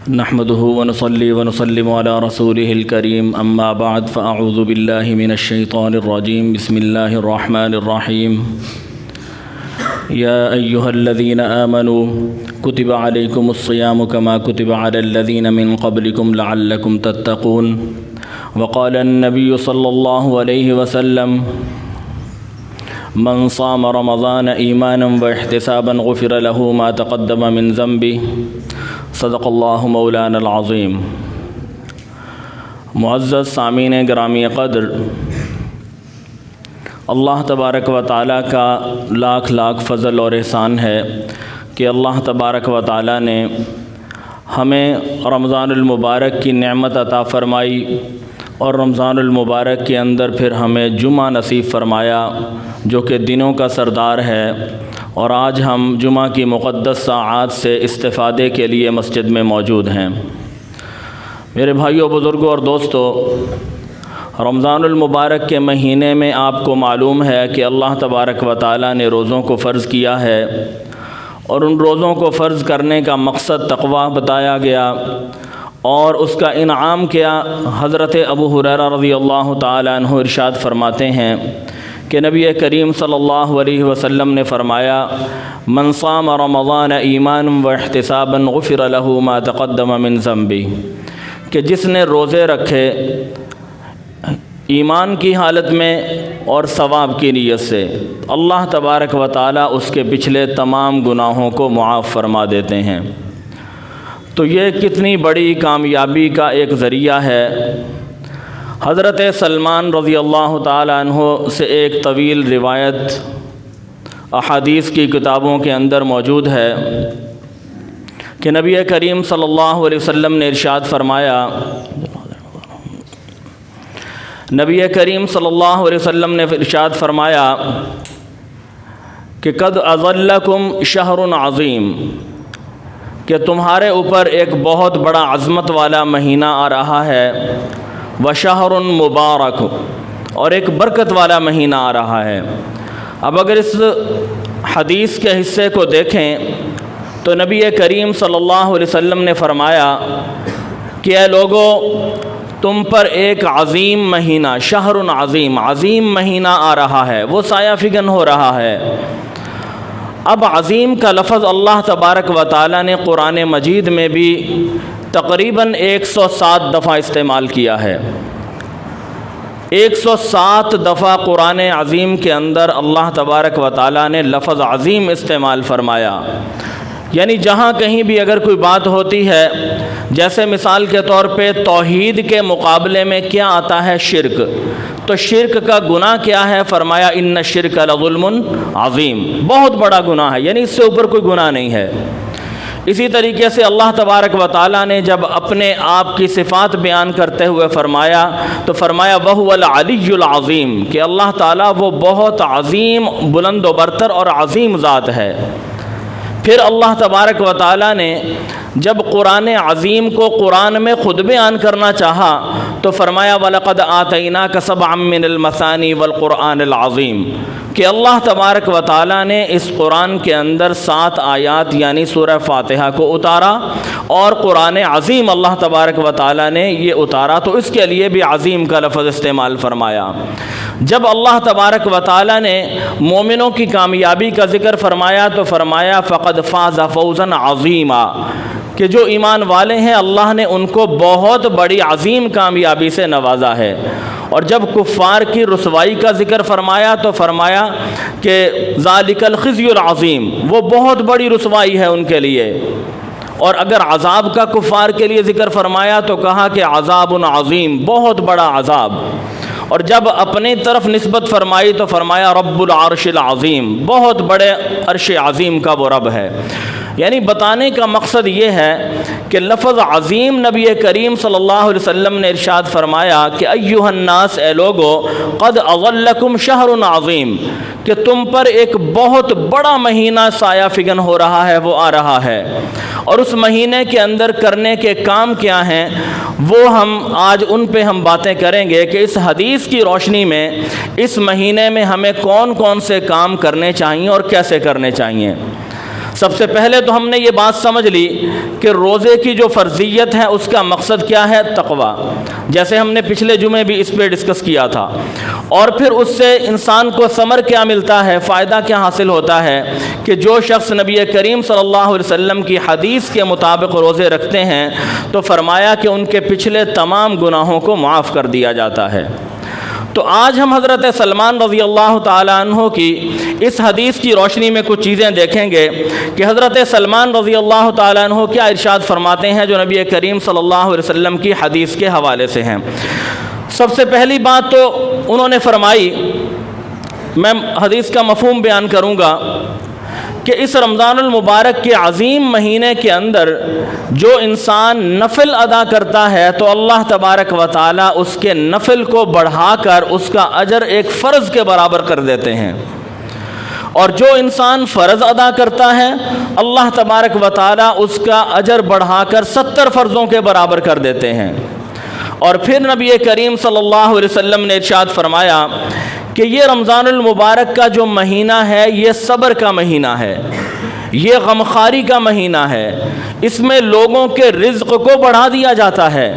نحمده ونصلي ونسلم على رسوله الكريم اما بعد فاعوذ بالله من الشيطان الرجيم بسم الله الرحمن الرحيم يا ايها الذين آمنوا كتب عليكم الصيام كما كتب على الذين من قبلكم لعلكم تتقون وقال النبي صلى الله عليه وسلم من صام رمضان ایمانا واحتسابا غفر له ما تقدم من ذنبه صدق اللہ مولانا العظیم۔ معزز سامعین گرامی قدر، اللہ تبارک و تعالیٰ کا لاکھ لاکھ فضل اور احسان ہے کہ اللہ تبارک و تعالیٰ نے ہمیں رمضان المبارک کی نعمت عطا فرمائی اور رمضان المبارک کے اندر پھر ہمیں جمعہ نصیب فرمایا جو کہ دنوں کا سردار ہے، اور آج ہم جمعہ کی مقدس ساعات سے استفادے کے لیے مسجد میں موجود ہیں۔ میرے بھائیوں، بزرگوں اور دوستو، رمضان المبارک کے مہینے میں آپ کو معلوم ہے کہ اللہ تبارک و تعالیٰ نے روزوں کو فرض کیا ہے، اور ان روزوں کو فرض کرنے کا مقصد تقویٰ بتایا گیا، اور اس کا انعام کیا۔ حضرت ابو ہریرہ رضی اللہ تعالیٰ عنہ ارشاد فرماتے ہیں کہ نبی کریم صلی اللہ علیہ وسلم نے فرمایا، من صام رمضان ایمانا واحتسابا غفر له ما تقدم من ذنبه، کہ جس نے روزے رکھے ایمان کی حالت میں اور ثواب کی نیت سے، اللہ تبارک و تعالیٰ اس کے پچھلے تمام گناہوں کو معاف فرما دیتے ہیں۔ تو یہ کتنی بڑی کامیابی کا ایک ذریعہ ہے۔ حضرت سلمان رضی اللہ تعالیٰ عنہ سے ایک طویل روایت احادیث کی کتابوں کے اندر موجود ہے کہ نبی کریم صلی اللہ علیہ وسلم نے ارشاد فرمایا، نبی کریم صلی اللہ علیہ وسلم نے ارشاد فرمایا کہ قد اظلکم شہر عظیم، کہ تمہارے اوپر ایک بہت بڑا عظمت والا مہینہ آ رہا ہے، وشہر مبارک، اور ایک برکت والا مہینہ آ رہا ہے۔ اب اگر اس حدیث کے حصے کو دیکھیں تو نبی کریم صلی اللہ علیہ وسلم نے فرمایا کہ اے لوگو، تم پر ایک عظیم مہینہ، شہر عظیم مہینہ آ رہا ہے، وہ سایہ فگن ہو رہا ہے۔ اب عظیم کا لفظ اللہ تبارک و تعالیٰ نے قرآن مجید میں بھی تقریباً 107 دفعہ استعمال کیا ہے۔ 107 دفعہ قرآن عظیم کے اندر اللہ تبارک و تعالیٰ نے لفظ عظیم استعمال فرمایا۔ یعنی جہاں کہیں بھی اگر کوئی بات ہوتی ہے، جیسے مثال کے طور پہ توحید کے مقابلے میں کیا آتا ہے؟ شرک۔ تو شرک کا گناہ کیا ہے؟ فرمایا ان الشرک لظلم عظیم، بہت بڑا گناہ ہے، یعنی اس سے اوپر کوئی گناہ نہیں ہے۔ اسی طریقے سے اللہ تبارک و تعالیٰ نے جب اپنے آپ کی صفات بیان کرتے ہوئے فرمایا تو فرمایا وَهُوَ الْعَلِيُّ الْعَظِيمُ، کہ اللہ تعالیٰ وہ بہت عظیم، بلند و برتر اور عظیم ذات ہے۔ پھر اللہ تبارک و تعالیٰ نے جب قرآن عظیم کو قرآن میں خود بیان کرنا چاہا تو فرمایا وَلَقَدْ آتَيْنَاكَ سَبْعًا مِّنَ الْمَثَانِي وَالْقُرْآنِ الْعَظِيمِ، کہ اللہ تبارک و تعالیٰ نے اس قرآن کے اندر 7 آیات یعنی سورہ فاتحہ کو اتارا، اور قرآن عظیم اللہ تبارک و تعالیٰ نے یہ اتارا، تو اس کے لیے بھی عظیم کا لفظ استعمال فرمایا۔ جب اللہ تبارک و تعالیٰ نے مومنوں کی کامیابی کا ذکر فرمایا تو فرمایا فقد فاز فوزا عظیما، کہ جو ایمان والے ہیں اللہ نے ان کو بہت بڑی عظیم کامیابی سے نوازا ہے۔ اور جب کفار کی رسوائی کا ذکر فرمایا تو فرمایا کہ ذالک الخزی العظیم، وہ بہت بڑی رسوائی ہے ان کے لیے۔ اور اگر عذاب کا کفار کے لیے ذکر فرمایا تو کہا کہ عذاب عظیم، بہت بڑا عذاب۔ اور جب اپنی طرف نسبت فرمائی تو فرمایا رب العرش العظیم، بہت بڑے عرش عظیم کا وہ رب ہے۔ یعنی بتانے کا مقصد یہ ہے کہ لفظ عظیم نبی کریم صلی اللہ علیہ وسلم نے ارشاد فرمایا کہ ایھا الناس، اے لوگو، قد اظلکم شہر عظیم، کہ تم پر ایک بہت بڑا مہینہ سایہ فگن ہو رہا ہے، وہ آ رہا ہے۔ اور اس مہینے کے اندر کرنے کے کام کیا ہیں وہ آج ان پہ ہم باتیں کریں گے کہ اس حدیث کی روشنی میں اس مہینے میں ہمیں کون کون سے کام کرنے چاہیے اور کیسے کرنے چاہیے۔ سب سے پہلے تو ہم نے یہ بات سمجھ لی کہ روزے کی جو فرضیت ہے اس کا مقصد کیا ہے؟ تقویٰ، جیسے ہم نے پچھلے جمعے بھی اس پہ ڈسکس کیا تھا۔ اور پھر اس سے انسان کو ثمر کیا ملتا ہے، فائدہ کیا حاصل ہوتا ہے کہ جو شخص نبی کریم صلی اللہ علیہ وسلم کی حدیث کے مطابق روزے رکھتے ہیں تو فرمایا کہ ان کے پچھلے تمام گناہوں کو معاف کر دیا جاتا ہے۔ تو آج ہم حضرت سلمان رضی اللہ تعالیٰ عنہ کی اس حدیث کی روشنی میں کچھ چیزیں دیکھیں گے کہ حضرت سلمان رضی اللہ تعالیٰ عنہ کیا ارشاد فرماتے ہیں جو نبی کریم صلی اللہ علیہ وسلم کی حدیث کے حوالے سے ہیں۔ سب سے پہلی بات تو انہوں نے فرمائی، میں حدیث کا مفہوم بیان کروں گا کہ اس رمضان المبارک کے عظیم مہینے کے اندر جو انسان نفل ادا کرتا ہے تو اللہ تبارک و تعالیٰ اس کے نفل کو بڑھا کر اس کا اجر ایک فرض کے برابر کر دیتے ہیں، اور جو انسان فرض ادا کرتا ہے اللہ تبارک و تعالیٰ اس کا اجر بڑھا کر 70 فرضوں کے برابر کر دیتے ہیں۔ اور پھر نبی کریم صلی اللہ علیہ وسلم نے ارشاد فرمایا کہ یہ رمضان المبارک کا جو مہینہ ہے یہ صبر کا مہینہ ہے، یہ غمخواری کا مہینہ ہے، اس میں لوگوں کے رزق کو بڑھا دیا جاتا ہے۔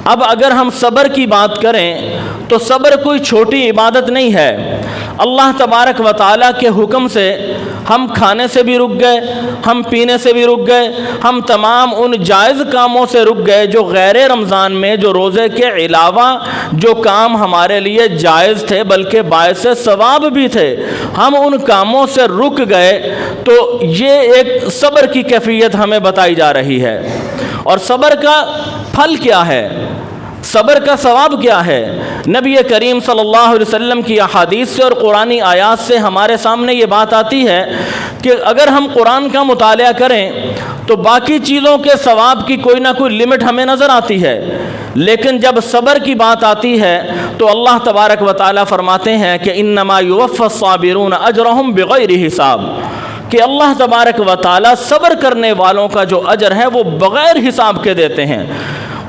اب اگر ہم صبر کی بات کریں تو صبر کوئی چھوٹی عبادت نہیں ہے۔ اللہ تبارک و تعالیٰ کے حکم سے ہم کھانے سے بھی رک گئے، ہم پینے سے بھی رک گئے، ہم تمام ان جائز کاموں سے رک گئے جو غیر رمضان میں، جو روزے کے علاوہ جو کام ہمارے لیے جائز تھے بلکہ باعث ثواب بھی تھے، ہم ان کاموں سے رک گئے۔ تو یہ ایک صبر کی کیفیت ہمیں بتائی جا رہی ہے۔ اور صبر کا پھل کیا ہے، صبر کا ثواب کیا ہے؟ نبی کریم صلی اللہ علیہ وسلم کی احادیث سے اور قرآنی آیات سے ہمارے سامنے یہ بات آتی ہے کہ اگر ہم قرآن کا مطالعہ کریں تو باقی چیزوں کے ثواب کی کوئی نہ کوئی لمٹ ہمیں نظر آتی ہے، لیکن جب صبر کی بات آتی ہے تو اللہ تبارک و تعالیٰ فرماتے ہیں کہ انما یوفی الصابرون اجرہم بغیر حساب، کہ اللہ تبارک و تعالیٰ صبر کرنے والوں کا جو اجر ہے وہ بغیر حساب کے دیتے ہیں،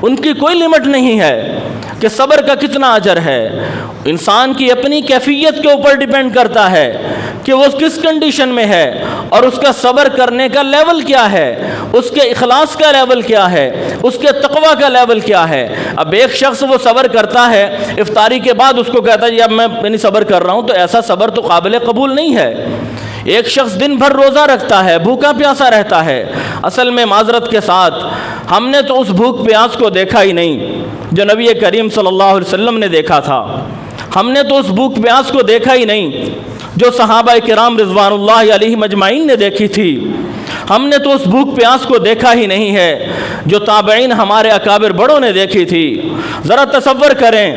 ان کی کوئی لمٹ نہیں ہے کہ صبر کا کتنا اجر ہے۔ انسان کی اپنی کیفیت کے اوپر ڈیپینڈ کرتا ہے کہ وہ کس کنڈیشن میں ہے اور اس کا صبر کرنے کا لیول کیا ہے، اس کے اخلاص کا لیول کیا ہے، اس کے تقوی کا لیول کیا ہے۔ اب ایک شخص وہ صبر کرتا ہے، افطاری کے بعد اس کو کہتا ہے اب میں صبر کر رہا ہوں، تو ایسا صبر تو قابل قبول نہیں ہے۔ ایک شخص دن بھر روزہ رکھتا ہے، بھوکا پیاسا رہتا ہے، اصل میں معذرت کے ساتھ ہم نے تو اس بھوک پیاس کو دیکھا ہی نہیں جو نبی کریم صلی اللہ علیہ وسلم نے دیکھا تھا، ہم نے تو اس بھوک پیاس کو دیکھا ہی نہیں جو صحابہ کرام رضوان اللہ علیہم اجمعین نے دیکھی تھی، ہم نے تو اس بھوک پیاس کو دیکھا ہی نہیں ہے جو تابعین ہمارے اکابر بڑوں نے دیکھی تھی۔ ذرا تصور کریں،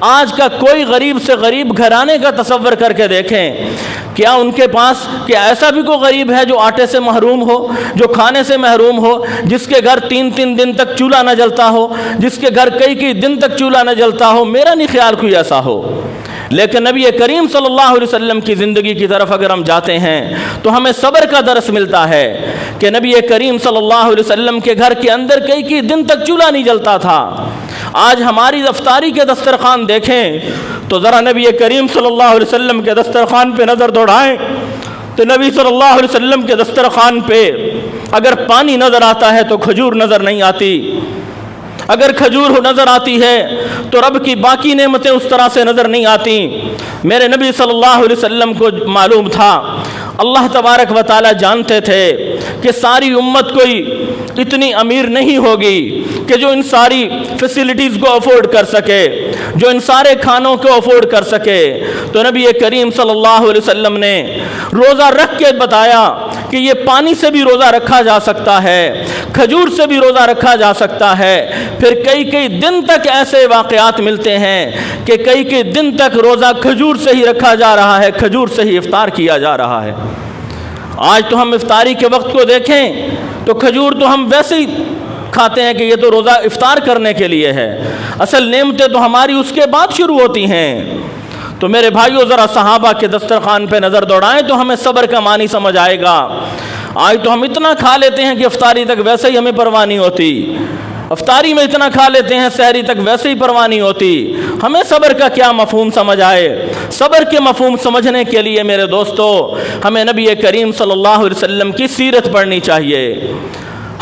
آج کا کوئی غریب سے غریب گھرانے کا تصور کر کے دیکھیں، کیا ان کے پاس کیا ایسا بھی کوئی غریب ہے جو آٹے سے محروم ہو، جو کھانے سے محروم ہو، جس کے گھر 3 دن تک چولہا نہ جلتا ہو، جس کے گھر کئی دن تک چولہا نہ جلتا ہو؟ میرا نہیں خیال کوئی ایسا ہو۔ لیکن نبی کریم صلی اللہ علیہ وسلم کی زندگی کی طرف اگر ہم جاتے ہیں تو ہمیں صبر کا درس ملتا ہے کہ نبی کریم صلی اللہ علیہ وسلم کے گھر کے اندر کئی دن تک چولہا نہیں جلتا تھا۔ آج ہماری افطاری کے دسترخوان دیکھیں تو ذرا نبی کریم صلی اللہ علیہ وسلم کے دسترخوان پہ نظر دوڑائیں تو نبی صلی اللہ علیہ وسلم کے دسترخوان پہ اگر پانی نظر آتا ہے تو کھجور نظر نہیں آتی، اگر کھجور نظر آتی ہے تو رب کی باقی نعمتیں اس طرح سے نظر نہیں آتی۔ میرے نبی صلی اللہ علیہ وسلم کو معلوم تھا، اللہ تبارک و تعالیٰ جانتے تھے کہ ساری امت کوئی اتنی امیر نہیں ہوگی کہ جو ان ساری فیسلٹیز کو افورڈ کر سکے، جو ان سارے کھانوں کو افورڈ کر سکے۔ تو نبی کریم صلی اللہ علیہ وسلم نے روزہ رکھ کے بتایا کہ یہ پانی سے بھی روزہ رکھا جا سکتا ہے، کھجور سے بھی روزہ رکھا جا سکتا ہے۔ پھر کئی دن تک ایسے واقعات ملتے ہیں کہ کئی دن تک روزہ کھجور سے ہی رکھا جا رہا ہے، کھجور سے ہی افطار کیا جا رہا ہے۔ آج تو ہم افطاری کے وقت کو دیکھیں تو کھجور تو ہم ویسے ہی کھاتے ہیں کہ یہ تو روزہ افطار کرنے کے لیے ہے، اصل نعمتیں تو ہماری اس کے بعد شروع ہوتی ہیں۔ تو میرے بھائیو ذرا صحابہ کے دسترخوان پہ نظر دوڑائیں تو ہمیں صبر کا معنی سمجھ آئے گا۔ آج تو ہم اتنا کھا لیتے ہیں کہ افطاری تک ویسے ہی ہمیں پرواہ نہیں ہوتی، افطاری میں اتنا کھا لیتے ہیں، سحری تک ویسے ہی پرواہ نہیں ہوتی۔ ہمیں صبر کا کیا مفہوم سمجھ آئے؟ صبر کے مفہوم سمجھنے کے لیے میرے دوستو ہمیں نبی کریم صلی اللہ علیہ وسلم کی سیرت پڑھنی چاہیے،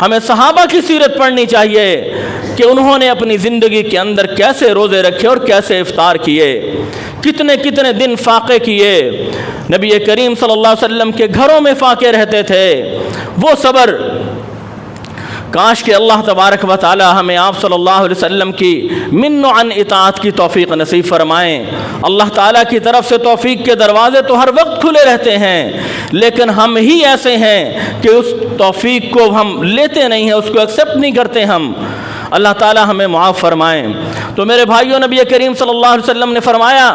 ہمیں صحابہ کی سیرت پڑھنی چاہیے کہ انہوں نے اپنی زندگی کے اندر کیسے روزے رکھے اور کیسے افطار کیے، کتنے کتنے دن فاقے کیے۔ نبی کریم صلی اللہ علیہ وسلم کے گھروں میں فاقے رہتے تھے۔ وہ صبر، کاش کہ اللہ تبارک و تعالی ہمیں آپ صلی اللہ علیہ وسلم کی من و عن اطاعت کی توفیق نصیب فرمائیں۔ اللہ تعالیٰ کی طرف سے توفیق کے دروازے تو ہر وقت کھلے رہتے ہیں، لیکن ہم ہی ایسے ہیں کہ اس توفیق کو ہم لیتے نہیں ہیں، اس کو ایکسیپٹ نہیں کرتے ہم۔ اللہ تعالیٰ ہمیں معاف فرمائیں۔ تو میرے بھائیوں، نبی کریم صلی اللہ علیہ وسلم نے فرمایا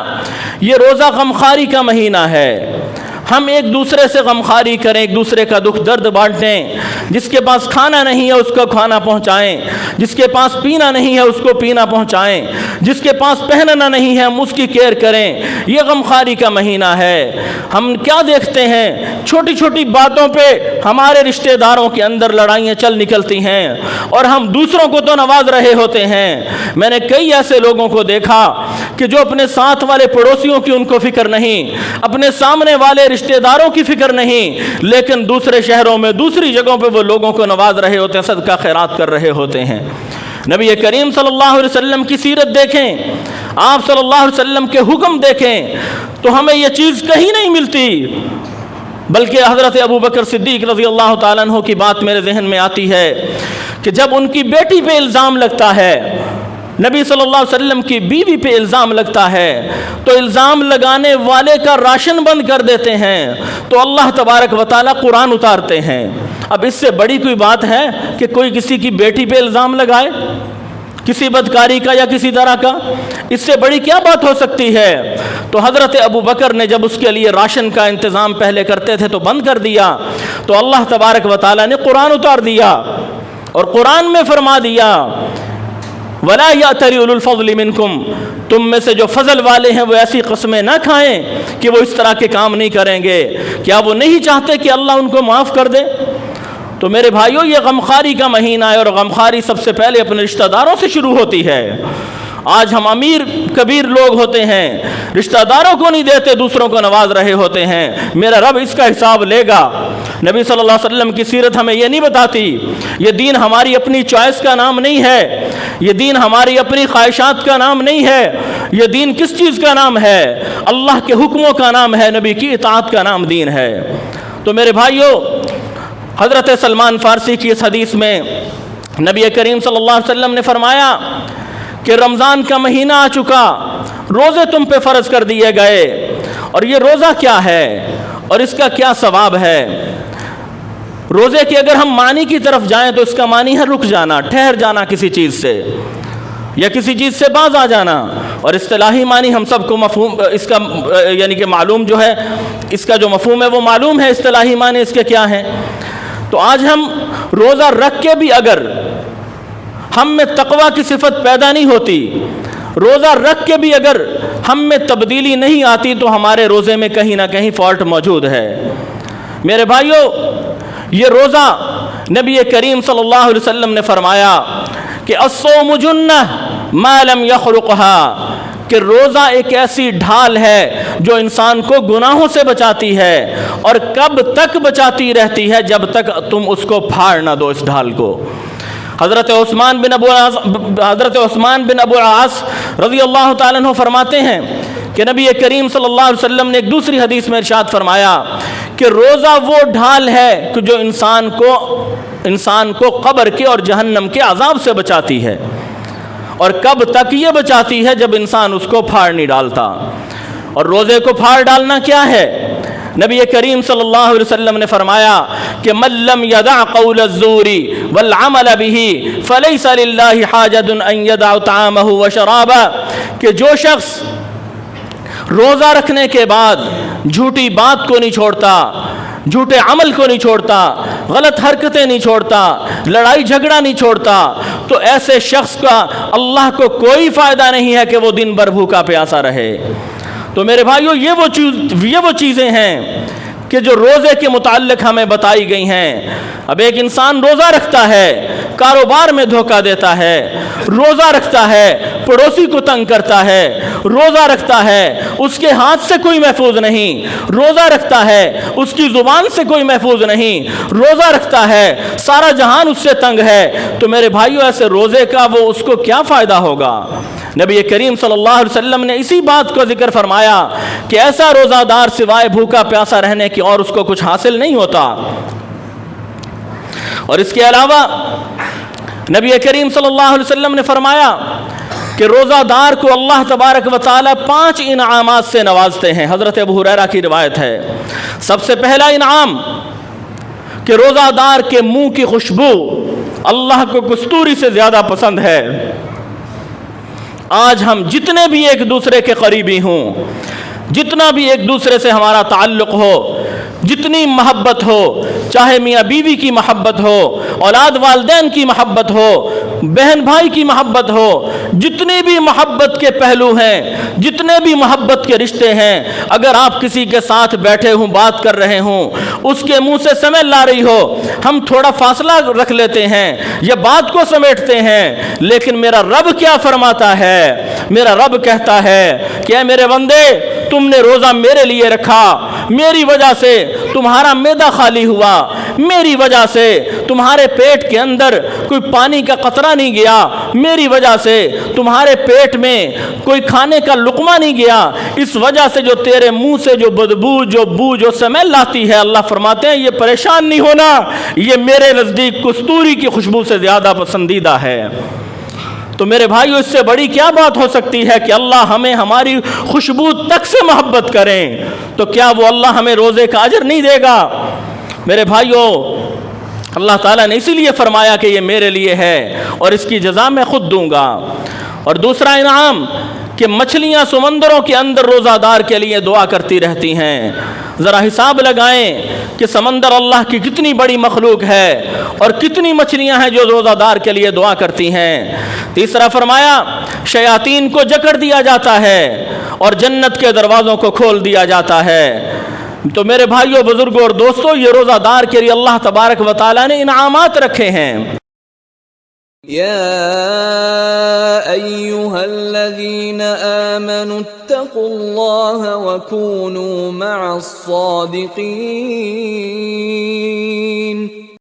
یہ روزہ غمخواری کا مہینہ ہے، ہم ایک دوسرے سے غمخواری کریں، ایک دوسرے کا دکھ درد بانٹیں، جس کے پاس کھانا نہیں ہے اس کو کھانا پہنچائیں، جس کے پاس پینا نہیں ہے اس کو پینا پہنچائیں، جس کے پاس پہننا نہیں ہے ہم اس کی کیئر کریں۔ یہ غمخواری کا مہینہ ہے۔ ہم کیا دیکھتے ہیں؟ چھوٹی چھوٹی باتوں پہ ہمارے رشتہ داروں کے اندر لڑائیاں چل نکلتی ہیں اور ہم دوسروں کو تو نواز رہے ہوتے ہیں۔ میں نے کئی ایسے لوگوں کو دیکھا کہ جو اپنے ساتھ والے پڑوسیوں کی ان کو فکر نہیں، اپنے سامنے والے رشتہ داروں کی فکر نہیں، لیکن دوسرے شہروں میں دوسری جگہوں پہ وہ لوگوں کو نواز رہے ہوتے ہیں، صدقہ خیرات کر رہے ہوتے ہیں۔ نبی کریم صلی اللہ علیہ وسلم کی سیرت دیکھیں، آپ صلی اللہ علیہ وسلم کے حکم دیکھیں تو ہمیں یہ چیز کہیں نہیں ملتی، بلکہ حضرت ابو بکر صدیق رضی اللہ تعالیٰ عنہ کی بات میرے ذہن میں آتی ہے کہ جب ان کی بیٹی پہ الزام لگتا ہے، نبی صلی اللہ علیہ وسلم کی بیوی پہ الزام لگتا ہے، تو الزام لگانے والے کا راشن بند کر دیتے ہیں، تو اللہ تبارک و تعالیٰ قرآن اتارتے ہیں۔ اب اس سے بڑی کوئی بات ہے کہ کوئی کسی کی بیٹی پہ الزام لگائے، کسی بدکاری کا یا کسی طرح کا؟ اس سے بڑی کیا بات ہو سکتی ہے؟ تو حضرت ابو بکر نے جب اس کے لیے راشن کا انتظام پہلے کرتے تھے تو بند کر دیا، تو اللہ تبارک و تعالیٰ نے قرآن اتار دیا اور قرآن میں فرما دیا وَلَا يَأْتَلِ أُولُو الْفَضْلِ مِنْكُمْ، تم میں سے جو فضل والے ہیں وہ ایسی قسمیں نہ کھائیں کہ وہ اس طرح کے کام نہیں کریں گے۔ کیا وہ نہیں چاہتے کہ اللہ ان کو معاف کر دے؟ تو میرے بھائیوں، یہ غمخواری کا مہینہ ہے، اور غمخواری سب سے پہلے اپنے رشتہ داروں سے شروع ہوتی ہے۔ آج ہم امیر کبیر لوگ ہوتے ہیں، رشتہ داروں کو نہیں دیتے، دوسروں کو نواز رہے ہوتے ہیں، میرا رب اس کا حساب لے گا۔ نبی صلی اللہ علیہ وسلم کی سیرت ہمیں یہ نہیں بتاتی۔ یہ دین ہماری اپنی چوائس کا نام نہیں ہے، یہ دین ہماری اپنی خواہشات کا نام نہیں ہے، یہ دین کس چیز کا نام ہے؟ اللہ کے حکموں کا نام ہے، نبی کی اطاعت کا نام دین ہے۔ تو میرے بھائیوں، حضرت سلمان فارسی کی اس حدیث میں نبی کریم صلی اللہ علیہ وسلم نے فرمایا کہ رمضان کا مہینہ آ چکا، روزے تم پہ فرض کر دیے گئے، اور یہ روزہ کیا ہے اور اس کا کیا ثواب ہے؟ روزے کی اگر ہم معنی کی طرف جائیں تو اس کا معنی ہے رک جانا، ٹھہر جانا کسی چیز سے یا کسی چیز سے باز آ جانا، اور اصطلاحی معنی ہم سب کو مفہوم اس کا یعنی کہ معلوم جو ہے، اس کا جو مفہوم ہے وہ معلوم ہے، اصطلاحی معنی اس کے کیا ہیں۔ تو آج ہم روزہ رکھ کے بھی اگر ہم میں تقویٰ کی صفت پیدا نہیں ہوتی، روزہ رکھ کے بھی اگر ہم میں تبدیلی نہیں آتی، تو ہمارے روزے میں کہیں نہ کہیں فالٹ موجود ہے۔ میرے بھائیوں، یہ روزہ نبی کریم صلی اللہ علیہ وسلم نے فرمایا کہ الصوم جنہ ما لم یخرقها، کہ روزہ ایک ایسی ڈھال ہے جو انسان کو گناہوں سے بچاتی ہے، اور کب تک بچاتی رہتی ہے؟ جب تک تم اس کو پھاڑ نہ دو، اس ڈھال کو۔ حضرت عثمان بن ابو العاص رضی اللہ تعالیٰ عنہ فرماتے ہیں کہ نبی کریم صلی اللہ علیہ وسلم نے ایک دوسری حدیث میں ارشاد فرمایا کہ روزہ وہ ڈھال ہے کہ جو انسان کو قبر کے اور جہنم کے عذاب سے بچاتی ہے، اور کب تک یہ بچاتی ہے؟ جب انسان اس کو پھاڑ نہیں ڈالتا۔ اور روزے کو پھاڑ ڈالنا کیا ہے؟ نبی کریم صلی اللہ علیہ وسلم نے فرمایا کہ من لم يدع قول الزور والعمل به فليس لله حاجة ان يدع طعامه وشرابه، کہ جو شخص روزہ رکھنے کے بعد جھوٹی بات کو نہیں چھوڑتا، جھوٹے عمل کو نہیں چھوڑتا، غلط حرکتیں نہیں چھوڑتا، لڑائی جھگڑا نہیں چھوڑتا، تو ایسے شخص کا اللہ کو کوئی فائدہ نہیں ہے کہ وہ دن بھر بھوکا پیاسا رہے۔ تو میرے بھائیوں، یہ وہ چیزیں ہیں کہ جو روزے کے متعلق ہمیں بتائی گئی ہیں۔ اب ایک انسان روزہ رکھتا ہے، کاروبار میں دھوکہ دیتا ہے، روزہ رکھتا ہے پڑوسی کو تنگ کرتا ہے، روزہ رکھتا ہے اس کے ہاتھ سے کوئی محفوظ نہیں، روزہ رکھتا ہے اس کی زبان سے کوئی محفوظ نہیں، روزہ رکھتا ہے سارا جہان اس سے تنگ ہے، تو میرے بھائیو ایسے روزے کا وہ اس کو کیا فائدہ ہوگا؟ نبی کریم صلی اللہ علیہ وسلم نے اسی بات کو ذکر فرمایا کہ ایسا روزہ دار سوائے بھوکا پیاسا رہنے کی اور اس کو کچھ حاصل نہیں ہوتا۔ اور اس کے علاوہ نبی کریم صلی اللہ علیہ وسلم نے فرمایا کہ روزہ دار کو اللہ تبارک و تعالی 5 انعامات سے نوازتے ہیں۔ حضرت ابو ہریرہ کی روایت ہے، سب سے پہلا انعام کہ روزہ دار کے منہ کی خوشبو اللہ کو کستوری سے زیادہ پسند ہے۔ آج ہم جتنے بھی ایک دوسرے کے قریبی ہوں، جتنا بھی ایک دوسرے سے ہمارا تعلق ہو، جتنی محبت ہو، چاہے میاں بیوی کی محبت ہو، اولاد والدین کی محبت ہو، بہن بھائی کی محبت ہو، جتنی بھی محبت کے پہلو ہیں، جتنے بھی محبت کے رشتے ہیں، اگر آپ کسی کے ساتھ بیٹھے ہوں بات کر رہے ہوں، اس کے منہ سے سمیل لا رہی ہو، ہم تھوڑا فاصلہ رکھ لیتے ہیں یا بات کو سمیٹتے ہیں، لیکن میرا رب کیا فرماتا ہے؟ میرا رب کہتا ہے کہ اے میرے بندے، تم نے روزہ میرے لیے رکھا، میری وجہ سے تمہارا معدہ خالی ہوا، میری وجہ سے تمہارے پیٹ کے اندر کوئی پانی کا قطرہ نہیں گیا، میری وجہ سے تمہارے پیٹ میں کوئی کھانے کا لقمہ نہیں گیا، اس وجہ سے جو تیرے منہ سے جو بدبو جو بو جو سمیل لاتی ہے، اللہ فرماتے ہیں یہ پریشان نہیں ہونا، یہ میرے نزدیک کستوری کی خوشبو سے زیادہ پسندیدہ ہے۔ تو میرے بھائیو، اس سے بڑی کیا بات ہو سکتی ہے کہ اللہ ہمیں ہماری خوشبو تک سے محبت کریں، تو کیا وہ اللہ ہمیں روزے کا اجر نہیں دے گا؟ میرے بھائیو، اللہ تعالیٰ نے اسی لیے فرمایا کہ یہ میرے لیے ہے اور اس کی جزا میں خود دوں گا۔ اور دوسرا انعام کہ مچھلیاں سمندروں کے اندر روزہ دار کے لیے دعا کرتی رہتی ہیں۔ ذرا حساب لگائیں کہ سمندر اللہ کی کتنی بڑی مخلوق ہے اور کتنی مچھلیاں ہیں جو روزہ دار کے لیے دعا کرتی ہیں۔ تیسرا فرمایا شیاطین کو جکڑ دیا جاتا ہے اور جنت کے دروازوں کو کھول دیا جاتا ہے۔ تو میرے بھائیوں، بزرگوں اور دوستوں، یہ روزہ دار کے لیے اللہ تبارک و تعالیٰ نے انعامات رکھے ہیں۔ يا أيها الذين آمنوا اتقوا الله وكونوا مع الصادقين